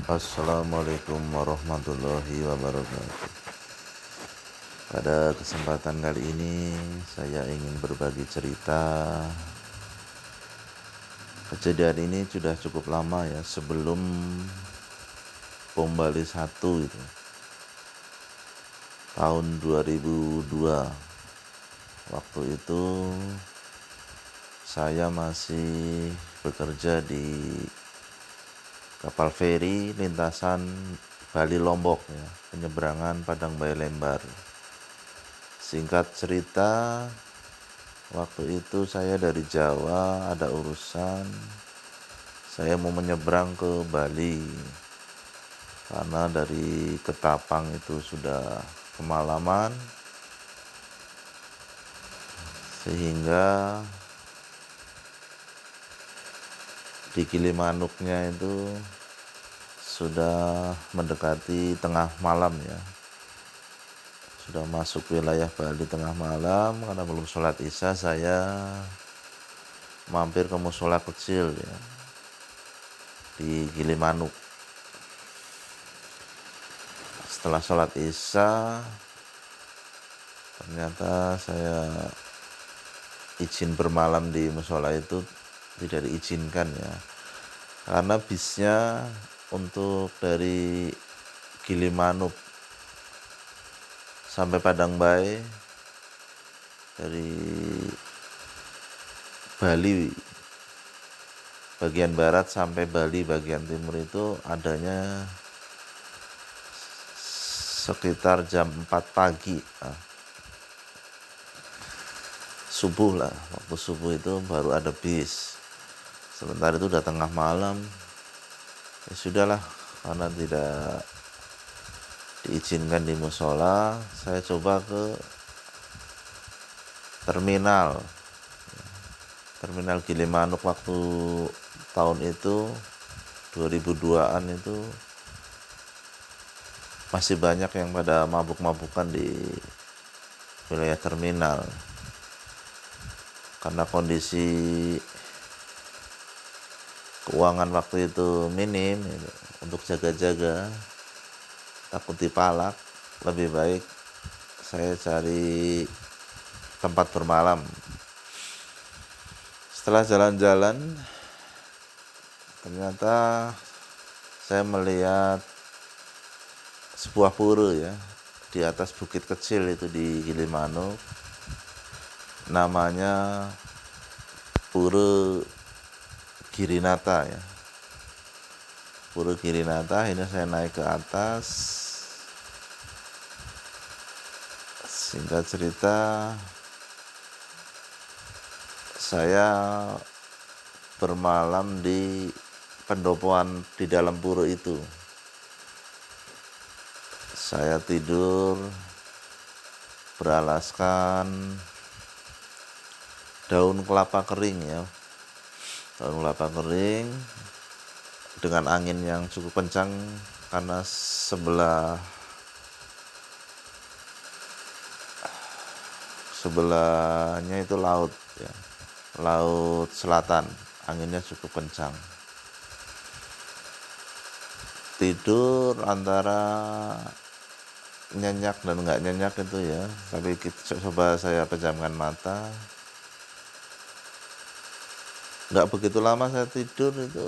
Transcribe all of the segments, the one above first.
Assalamualaikum warahmatullahi wabarakatuh. Pada kesempatan kali ini saya ingin berbagi cerita. Kejadian ini sudah cukup lama ya, sebelum bom Bali 1 itu tahun 2002. Waktu itu saya masih bekerja di kapal feri lintasan Bali Lombok ya, penyeberangan Padang Bayi Lembar. Singkat cerita, waktu itu saya dari Jawa, ada urusan. Saya mau menyeberang ke Bali karena dari Ketapang itu sudah kemalaman, sehingga di Gilimanuknya itu sudah mendekati tengah malam ya, sudah masuk wilayah Bali tengah malam. Karena belum sholat isya, saya mampir ke musola kecil ya di Gilimanuk. Setelah sholat isya, ternyata saya izin bermalam di musola itu tidak diizinkan ya, karena bisnya untuk dari Gilimanuk sampai Padang Bayi dari Bali bagian barat sampai Bali bagian timur itu adanya sekitar jam 4 pagi. Subuh lah, waktu subuh itu baru ada bis. Sementara itu udah tengah malam. Ya sudahlah, karena tidak diizinkan di musola, saya coba ke terminal Gilimanuk. Waktu tahun itu 2002-an itu masih banyak yang pada mabuk-mabukan di wilayah terminal. Karena kondisi keuangan waktu itu minim gitu, untuk jaga-jaga takut dipalak, lebih baik saya cari tempat bermalam. Setelah jalan-jalan, ternyata saya melihat sebuah pura ya di atas bukit kecil itu di Gilimanuk. Namanya Pura Girinata ya. Pura Girinata. Ini saya naik ke atas. Singkat cerita, saya bermalam di pendopoan di dalam pura itu. Saya tidur beralaskan daun kelapa kering ya, daun kelapa kering dengan angin yang cukup kencang, karena sebelahnya itu laut ya, laut selatan, anginnya cukup kencang. Tidur antara nyenyak dan nggak nyenyak itu ya, tapi coba saya pejamkan mata. Nggak begitu lama saya tidur itu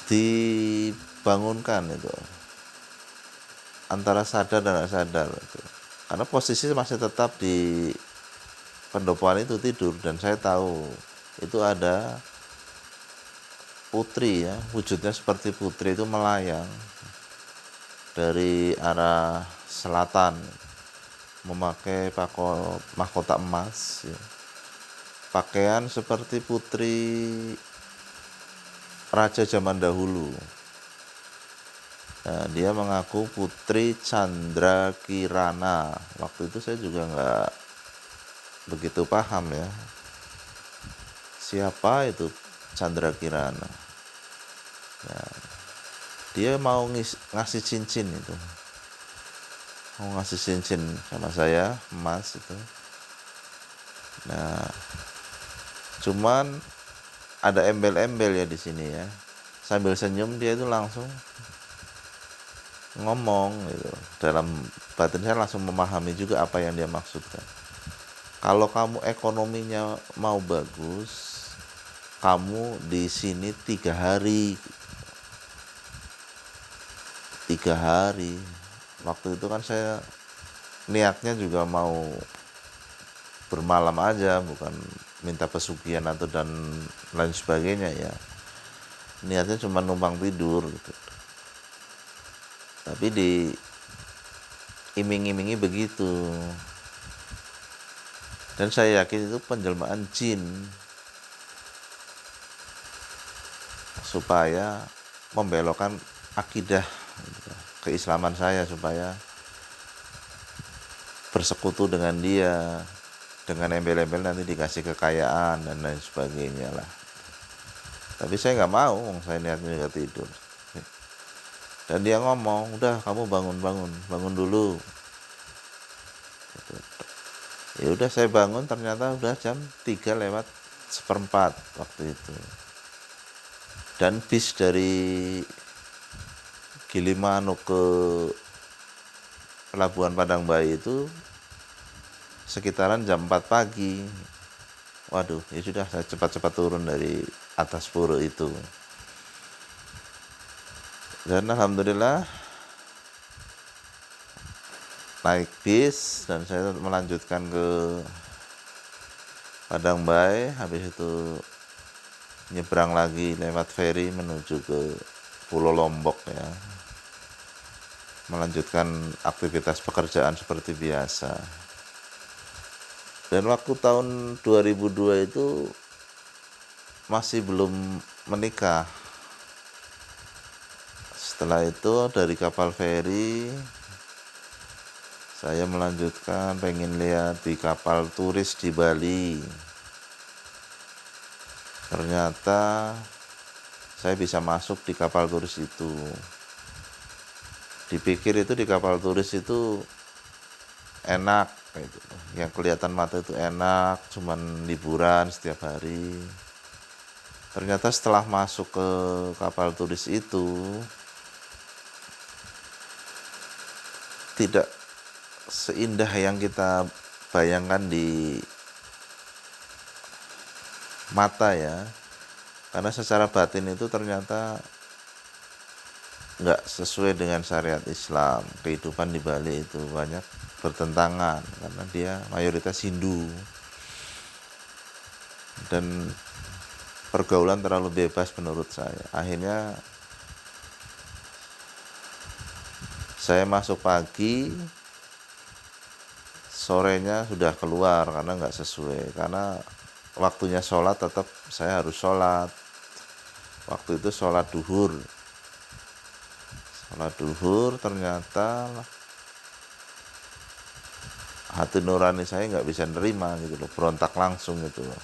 dibangunkan itu, antara sadar dan nggak sadar itu. Karena posisi masih tetap di pendopoan itu tidur, dan saya tahu itu ada putri ya, wujudnya seperti putri itu melayang dari arah selatan, memakai mahkota emas ya. Pakaian seperti putri raja zaman dahulu. Nah, dia mengaku Putri Candrakirana. Waktu itu saya juga nggak begitu paham ya, siapa itu Candrakirana. Nah, dia mau ngasih cincin itu, mau ngasih cincin sama saya, emas itu. Nah, cuman ada embel-embel ya di sini ya. sambil senyum dia itu langsung ngomong gitu. Dalam batin saya langsung memahami juga apa yang dia maksudkan. Kalau kamu ekonominya mau bagus, kamu di sini 3 hari. 3 hari. Waktu itu kan saya niatnya juga mau bermalam aja, bukan minta pesugihan atau dan lain sebagainya ya. Niatnya cuma numpang tidur gitu. Tapi diiming-imingi begitu. Dan saya yakin itu penjelmaan jin supaya membelokkan akidah keislaman saya, supaya bersekutu dengan dia, dengan embel-embel nanti dikasih kekayaan dan lain sebagainya lah. Tapi saya nggak mau, saya niatnya juga tidur. Dan dia ngomong, udah kamu bangun dulu. Ya udah saya bangun, ternyata udah jam 3:04 waktu itu. Dan bis dari Gilimanuk ke Pelabuhan Padang Bayi itu sekitaran jam 4 pagi. Waduh, ya sudah saya cepat-cepat turun dari atas pura itu. Dan alhamdulillah naik bis dan saya melanjutkan ke Padang Bayi, habis itu nyebrang lagi lewat feri menuju ke Pulau Lombok ya. Melanjutkan aktivitas pekerjaan seperti biasa. Dan waktu tahun 2002 itu masih belum menikah. Setelah itu dari kapal feri saya melanjutkan pengen lihat di kapal turis di Bali. Ternyata saya bisa masuk di kapal turis itu. Dipikir itu di kapal turis itu enak gitu. Yang kelihatan mata itu enak, cuman liburan setiap hari. Ternyata setelah masuk ke kapal turis itu tidak seindah yang kita bayangkan di mata ya. Karena secara batin itu ternyata nggak sesuai dengan syariat Islam. Kehidupan di Bali itu banyak bertentangan karena dia mayoritas Hindu. Dan pergaulan terlalu bebas menurut saya. Akhirnya saya masuk pagi, sorenya sudah keluar karena nggak sesuai. Karena waktunya sholat tetap saya harus sholat. Waktu itu sholat duhur. Sholat duhur ternyata hati nurani saya nggak bisa nerima gitu loh, berontak langsung gitu loh.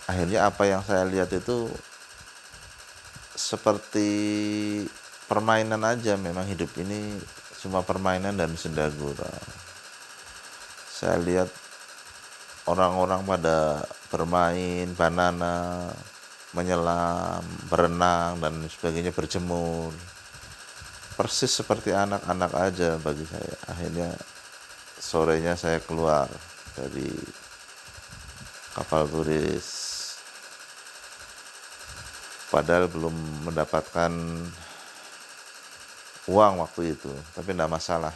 Akhirnya apa yang saya lihat itu seperti permainan aja, memang hidup ini cuma permainan dan senda gurau. Saya lihat orang-orang pada bermain banana, menyelam, berenang dan sebagainya, berjemur. Persis seperti anak-anak aja bagi saya. Akhirnya sorenya saya keluar dari kapal turis. Padahal belum mendapatkan uang waktu itu, tapi tidak masalah.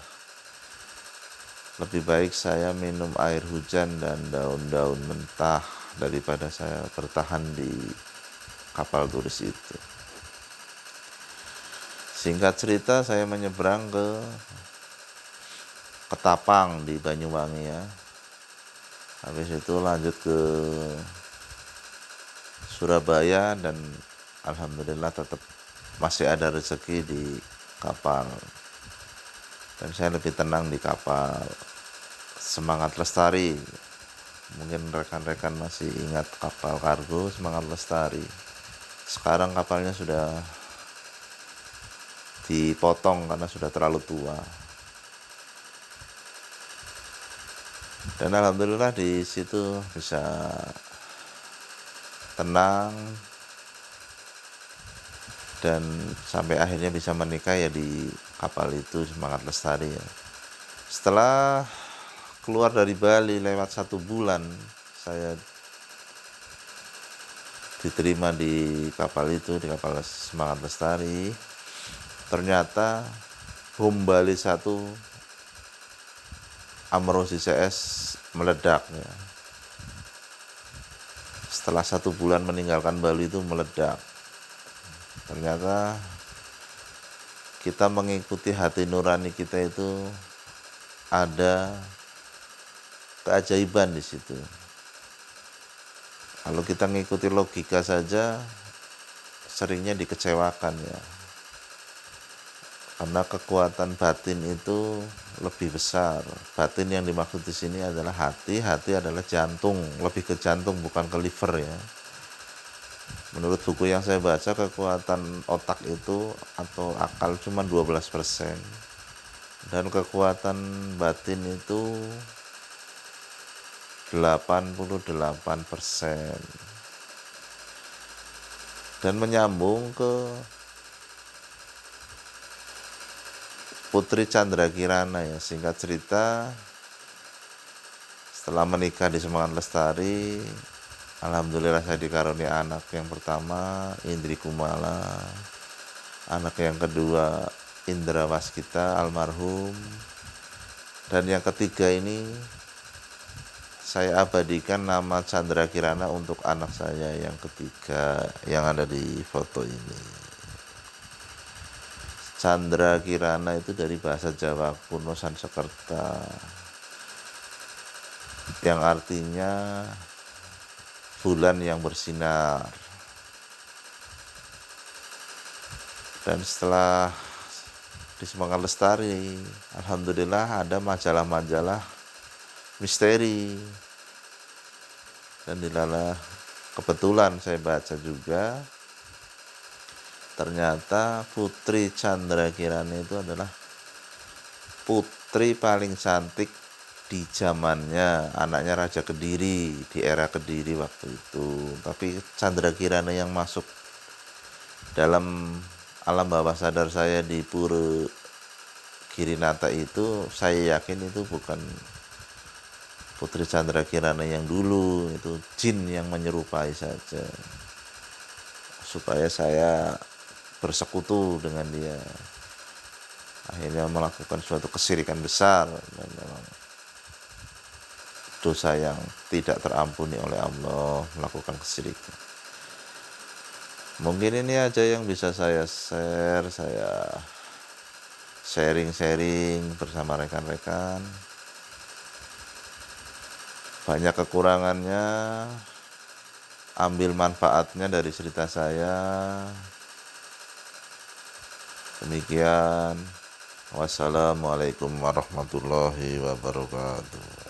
Lebih baik saya minum air hujan dan daun-daun mentah daripada saya bertahan di kapal turis itu. Singkat cerita, saya menyeberang ke Ketapang di Banyuwangi ya. Habis itu lanjut ke Surabaya dan alhamdulillah tetap masih ada rezeki di kapal. Dan saya lebih tenang di kapal. Semangat Lestari. Mungkin rekan-rekan masih ingat kapal kargo Semangat Lestari. Sekarang kapalnya sudah dipotong karena sudah terlalu tua. Dan alhamdulillah di situ bisa tenang, dan sampai akhirnya bisa menikah ya di kapal itu, Semangat Lestari ya. Setelah keluar dari Bali lewat 1 bulan, saya diterima di kapal itu, di kapal Semangat Lestari. Ternyata bom Bali 1 Amrozi CS meledak ya. Setelah 1 bulan meninggalkan Bali itu meledak. Ternyata kita mengikuti hati nurani kita itu ada keajaiban di situ. Kalau kita ngikuti logika saja seringnya dikecewakan ya. Karena kekuatan batin itu lebih besar. Batin yang dimaksud di sini adalah hati adalah jantung, lebih ke jantung bukan ke liver ya. Menurut buku yang saya baca, kekuatan otak itu atau akal cuma 12%. Dan kekuatan batin itu 88%. Dan menyambung ke Putri Chandra Kirana ya. Singkat cerita, setelah menikah di Semangat Lestari, alhamdulillah saya dikarunia anak yang pertama Indri Kumala, anak yang kedua Indra Waskita almarhum, dan yang ketiga ini saya abadikan nama Chandra Kirana untuk anak saya yang ketiga yang ada di foto ini. Chandra Kirana itu dari bahasa Jawa kuno Sansekerta yang artinya bulan yang bersinar. Dan setelah di Semangat Lestari, alhamdulillah ada majalah-majalah misteri. Dan dilalah kebetulan saya baca juga, ternyata Putri Chandra Kirana itu adalah putri paling cantik di zamannya, anaknya Raja Kediri, di era Kediri waktu itu. Tapi Chandra Kirana yang masuk dalam alam bawah sadar saya di Pura Girinata itu, saya yakin itu bukan Putri Chandra Kirana yang dulu, itu jin yang menyerupai saja, supaya saya bersekutu dengan dia. Akhirnya melakukan suatu kesyirikan besar dan memang dosa yang tidak terampuni oleh Allah, melakukan kesyirikan. Mungkin ini aja yang bisa saya share, saya sharing bersama rekan-rekan. Banyak kekurangannya, ambil manfaatnya dari cerita saya. Demikian. Wassalamualaikum warahmatullahi wabarakatuh.